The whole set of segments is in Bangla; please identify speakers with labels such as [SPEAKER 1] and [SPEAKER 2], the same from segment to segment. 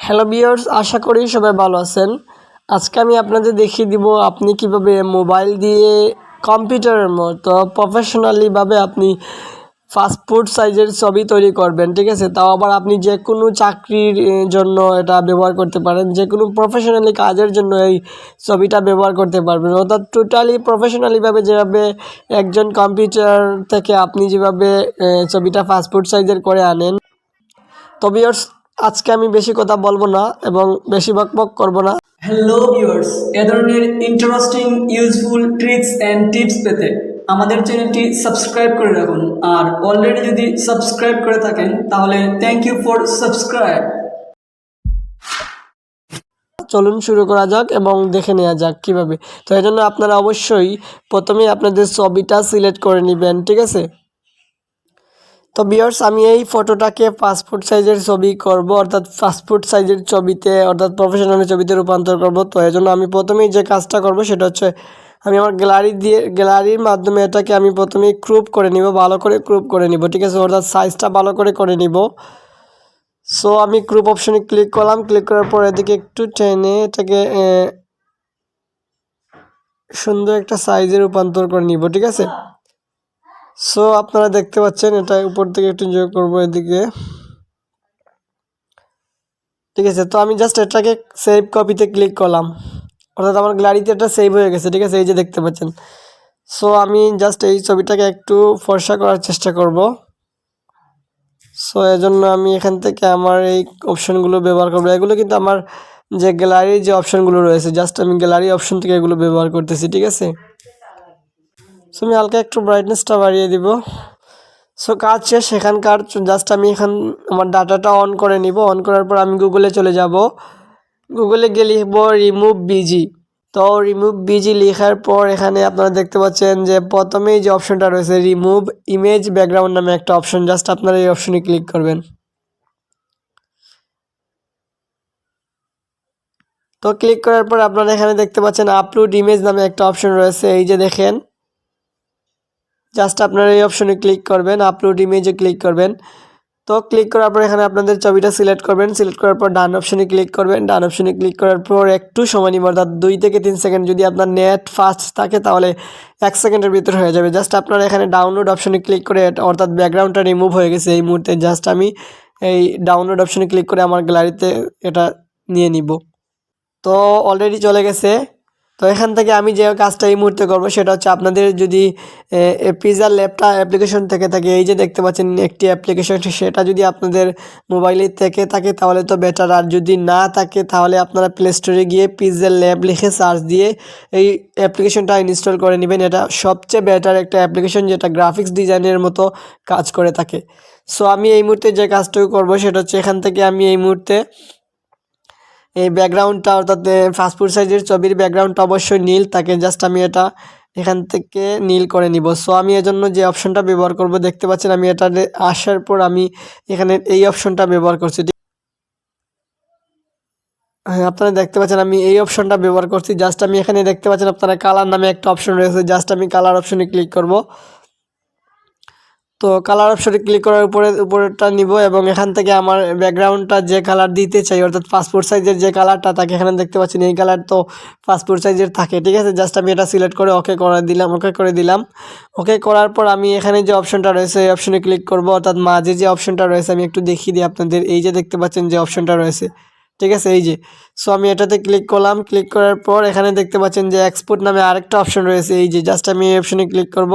[SPEAKER 1] হ্যালো ভিউয়ার্স, আশা করি সবাই ভালো আছেন। আজকে আমি আপনাদের দেখিয়ে দিব আপনি কিভাবে মোবাইল দিয়ে কম্পিউটারের মতো প্রফেশনালিভাবে আপনি পাসপোর্ট সাইজের ছবি তৈরি করবেন, ঠিক আছে। তাও আবার আপনি যে কোনো চাকরির জন্য এটা ব্যবহার করতে পারেন, যে কোনো প্রফেশনালি কাজের জন্য এই ছবিটা ব্যবহার করতে পারবেন। অর্থাৎ টোটালি প্রফেশনালিভাবে যেভাবে একজন কম্পিউটার থেকে আপনি যেভাবে ছবিটা পাসপোর্ট সাইজের করে আনেন। তো ভিউয়ার্স, আজকে আমি বেশি কথা বলবো না এবং বেশি বকবক করব না।
[SPEAKER 2] হ্যালো ভিউয়ার্স, এ ধরনের interesting useful tricks and tips পেতে আমাদের চ্যানেলটি সাবস্ক্রাইব করে রাখুন। আর অলরেডি যদি সাবস্ক্রাইব করে থাকেন তাহলে থ্যাংক ইউ ফর সাবস্ক্রাইব।
[SPEAKER 1] চলুন শুরু করা যাক এবং দেখে নেওয়া যাক কিভাবে। তো এই জন্য আপনারা অবশ্যই প্রথমে আপনাদের ছবিটা সিলেক্ট করে নেবেন, ঠিক আছে। তো ভিউয়ার্স, আমি এই ফটোটাকে পাসপোর্ট সাইজের ছবি করব, অর্থাৎ পাসপোর্ট সাইজের ছবিতে অর্থাৎ প্রফেশনাল ছবিতে রূপান্তর করব। তো এই জন্য আমি প্রথমেই যে কাজটা করব সেটা হচ্ছে আমি আমার গ্যালারির মাধ্যমে এটাকে আমি প্রথমেই ক্রপ করে নিব, ভালো করে ক্রপ করে নিব, ঠিক আছে। অর্থাৎ সাইজটা ভালো করে নিব। সো আমি ক্রপ অপশনে ক্লিক করলাম, ক্লিক করার পর এদিকে একটু টেনে এটাকে সুন্দর একটা সাইজে রূপান্তর করে নিব, ঠিক আছে। সো আপনারা দেখতে পাচ্ছেন এটা উপর থেকে একটু যোগ করব এদিকে, ঠিক আছে। তো আমি জাস্ট এটাকে সেভ কপিতে ক্লিক করলাম, অর্থাৎ আমার গ্যালারিতে এটা সেভ হয়ে গেছে, ঠিক আছে। এই যে দেখতে পাচ্ছেন। সো আমি জাস্ট এই ছবিটাকে একটু ফর্সা করার চেষ্টা করব। সো এজন্য আমি এখান থেকে আমার এই অপশনগুলো ব্যবহার করব। এগুলো কিন্তু আমার যে গ্যালারির যে অপশনগুলো রয়েছে, জাস্ট আমি গ্যালারি অপশন থেকে এগুলো ব্যবহার করতেছি, ঠিক আছে। সো আমি হালকা একটু ব্রাইটনেসটা বাড়িয়ে দিব। সো কাজ শেষ এখানকার। জাস্ট আমি আমার ডাটাটা অন করে নিব। অন করার পর আমি গুগলে চলে যাব। গুগলে গিয়ে লিখব রিমুভ বিজি। তো রিমুভ বিজি লেখার পর এখানে আপনারা দেখতে পাচ্ছেন যে প্রথমেই যে অপশনটা রয়েছে রিমুভ ইমেজ ব্যাকগ্রাউন্ড নামে একটা অপশন, জাস্ট আপনারা এই অপশনে ক্লিক করবেন। তো ক্লিক করার পর আপনারা এখানে দেখতে পাচ্ছেন আপলোড ইমেজ নামে একটা অপশন রয়েছে, এই যে দেখেন। জাস্ট আপনারা এই অপশনে ক্লিক করবেন, আপলোড ইমেজে ক্লিক করবেন। তো ক্লিক করার পর এখানে আপনাদের ছবিটা সিলেক্ট করবেন। সিলেক্ট করার পর ডান অপশনে ক্লিক করবেন। ডান অপশনে ক্লিক করার পর একটু সময় নিব, অর্থাৎ 2 থেকে 3 সেকেন্ড। যদি আপনার নেট ফাস্ট থাকে তাহলে 1 সেকেন্ডের ভিতরে হয়ে যাবে। জাস্ট আপনারা এখানে ডাউনলোড অপশনে ক্লিক করে, অর্থাৎ ব্যাকগ্রাউন্ডটা রিমুভ হয়ে গেছে এই মুহূর্তে। জাস্ট আমি এই ডাউনলোড অপশনে ক্লিক করে আমার গ্যালারিতে এটা নিয়ে নিব। তো অলরেডি চলে গেছে। তো এখান থেকে আমি যে কাজটা এই মুহূর্তে করবো সেটা হচ্ছে, আপনাদের যদি পিজার ল্যাবটা অ্যাপ্লিকেশন থেকে থাকে, এই যে দেখতে পাচ্ছেন একটি অ্যাপ্লিকেশন, সেটা যদি আপনাদের মোবাইলে থেকে থাকে তাহলে তো বেটার। আর যদি না থাকে তাহলে আপনারা প্লে স্টোরে গিয়ে পিজার ল্যাব লিখে সার্চ দিয়ে এই অ্যাপ্লিকেশনটা ইনস্টল করে নেবেন। এটা সবচেয়ে বেটার একটা অ্যাপ্লিকেশন, যেটা গ্রাফিক্স ডিজাইনের মতো কাজ করে থাকে। সো আমি এই মুহূর্তে যে কাজটুকু করবো সেটা হচ্ছে, এখান থেকে আমি এই মুহূর্তে এই ব্যাকগ্রাউন্ডটা, অর্থাৎ পাসপোর্ট সাইজের ছবির ব্যাকগ্রাউন্ডটা অবশ্যই নীল, তাকে জাস্ট আমি এটা এখান থেকে নীল করে নিব। সো আমি এজন্য যে অপশনটা ব্যবহার করব, দেখতে পাচ্ছেন আমি এটা আসার পর আমি এখানে এই অপশনটা ব্যবহার করছি। হ্যাঁ, আপনারা দেখতে পাচ্ছেন আমি এই অপশনটা ব্যবহার করছি। জাস্ট আমি এখানে দেখতে পাচ্ছেন আপনারা কালার নামে একটা অপশন রয়েছে, জাস্ট আমি কালার অপশনে ক্লিক করব। তো কালার অপশনে ক্লিক করার উপরেরটা নিব এবং এখান থেকে আমার ব্যাকগ্রাউন্ডটা যে কালার দিতে চাই, অর্থাৎ পাসপোর্ট সাইজের যে কালারটা থাকে, এখানে দেখতে পাচ্ছেন এই কালার তো পাসপোর্ট সাইজের থাকে, ঠিক আছে। জাস্ট আমি এটা সিলেক্ট করে ওকে করে দিলাম। ওকে করার পর আমি এখানে যে অপশনটা রয়েছে এই অপশনে ক্লিক করব, অর্থাৎ মাঝে যে অপশনটা রয়েছে আমি একটু দেখিয়ে দিই আপনাদের। এই যে দেখতে পাচ্ছেন যে অপশনটা রয়েছে, ঠিক আছে, এই যে। সো আমি এটাতে ক্লিক করলাম। ক্লিক করার পর এখানে দেখতে পাচ্ছেন যে এক্সপোর্ট নামে আরেকটা অপশন রয়েছে, এই যে। জাস্ট আমি এই অপশনে ক্লিক করব,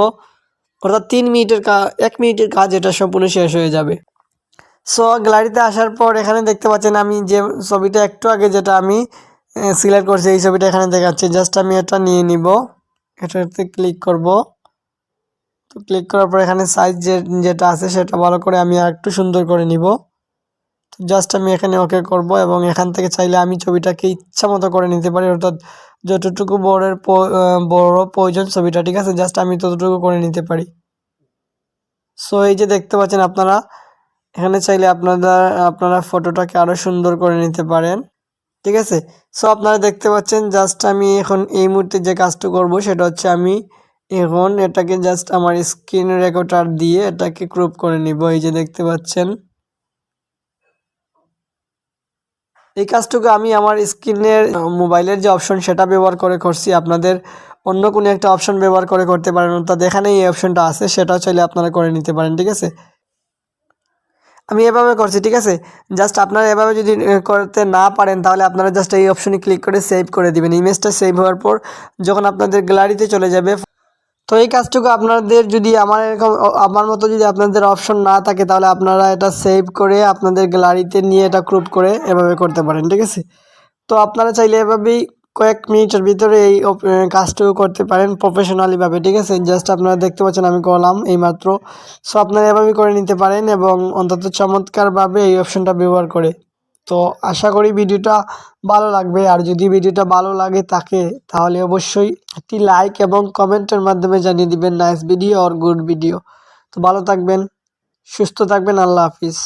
[SPEAKER 1] অর্থাৎ 1 মিনিটের কাজ এটা সম্পূর্ণ শেষ হয়ে যাবে। সো গ্যালারিতে আসার পর এখানে দেখতে পাচ্ছেন আমি যে ছবিটা একটু আগে যেটা আমি সিলেক্ট করছি, এই ছবিটা এখানে দেখাচ্ছে। জাস্ট আমি এটা নিয়ে নিব, এটাতে ক্লিক করব। তো ক্লিক করার পর এখানে সাইজ যেটা আছে সেটা ভালো করে আমি আর একটু সুন্দর করে নিব। তো জাস্ট আমি এখানে ওকে করব এবং এখান থেকে চাইলে আমি ছবিটাকে ইচ্ছা মতো করে নিতে পারি, অর্থাৎ যতটুকু বড় প্রয়োজন ছবিটা, ঠিক আছে। জাস্ট আমি ততটুকু করে নিতে পারি। সো এই যে দেখতে পাচ্ছেন আপনারা এখানে চাইলে আপনারা ফটোটাকে আরও সুন্দর করে নিতে পারেন, ঠিক আছে। সো আপনারা দেখতে পাচ্ছেন জাস্ট আমি এখন এই মুহূর্তে যে কাজটা করব সেটা হচ্ছে, আমি এখন এটাকে জাস্ট আমার স্ক্রিন রেকর্ডার দিয়ে এটাকে ক্রপ করে নিব, এই যে দেখতে পাচ্ছেন। এই কাজটুকু আমি আমার স্ক্রিনের মোবাইলের যে অপশন সেটা ব্যবহার করে করছি। আপনাদের অন্য কোনো একটা অপশন ব্যবহার করে করতে পারেন, অর্থাৎ এখানে এই অপশনটা আছে সেটাও চাইলে আপনারা করে নিতে পারেন, ঠিক আছে। আমি এভাবে করছি, ঠিক আছে। জাস্ট আপনারা এভাবে যদি করতে না পারেন তাহলে আপনারা জাস্ট এই অপশনে ক্লিক করে সেভ করে দিবেন। ইমেজটা সেভ হওয়ার পর যখন আপনাদের গ্যালারিতে চলে যাবে, তো এই কাজটুকু আপনাদের যদি আমার মতো যদি আপনাদের অপশন না থাকে তাহলে আপনারা এটা সেভ করে আপনাদের গ্যালারিতে নিয়ে এটা ক্রপ করে এভাবে করতে পারেন, ঠিক আছে। তো আপনারা চাইলে এভাবেই কয়েক মিনিটের ভিতরে এই কাজটুকু করতে পারেন প্রফেশনালিভাবে, ঠিক আছে। জাস্ট আপনারা দেখতে পাচ্ছেন আমি করলাম এইমাত্র। সো আপনারা এভাবেই করে নিতে পারেন এবং অন্তত চমৎকারভাবে এই অপশনটা ব্যবহার করে। তো আশা করি ভিডিওটা ভালো লাগবে, আর যদি ভিডিওটা ভালো লাগে তাহলে অবশ্যই একটি লাইক এবং কমেন্টের মাধ্যমে জানিয়ে দিবেন nice video or good video. তো ভালো থাকবেন, সুস্থ থাকবেন, আল্লাহ হাফিজ।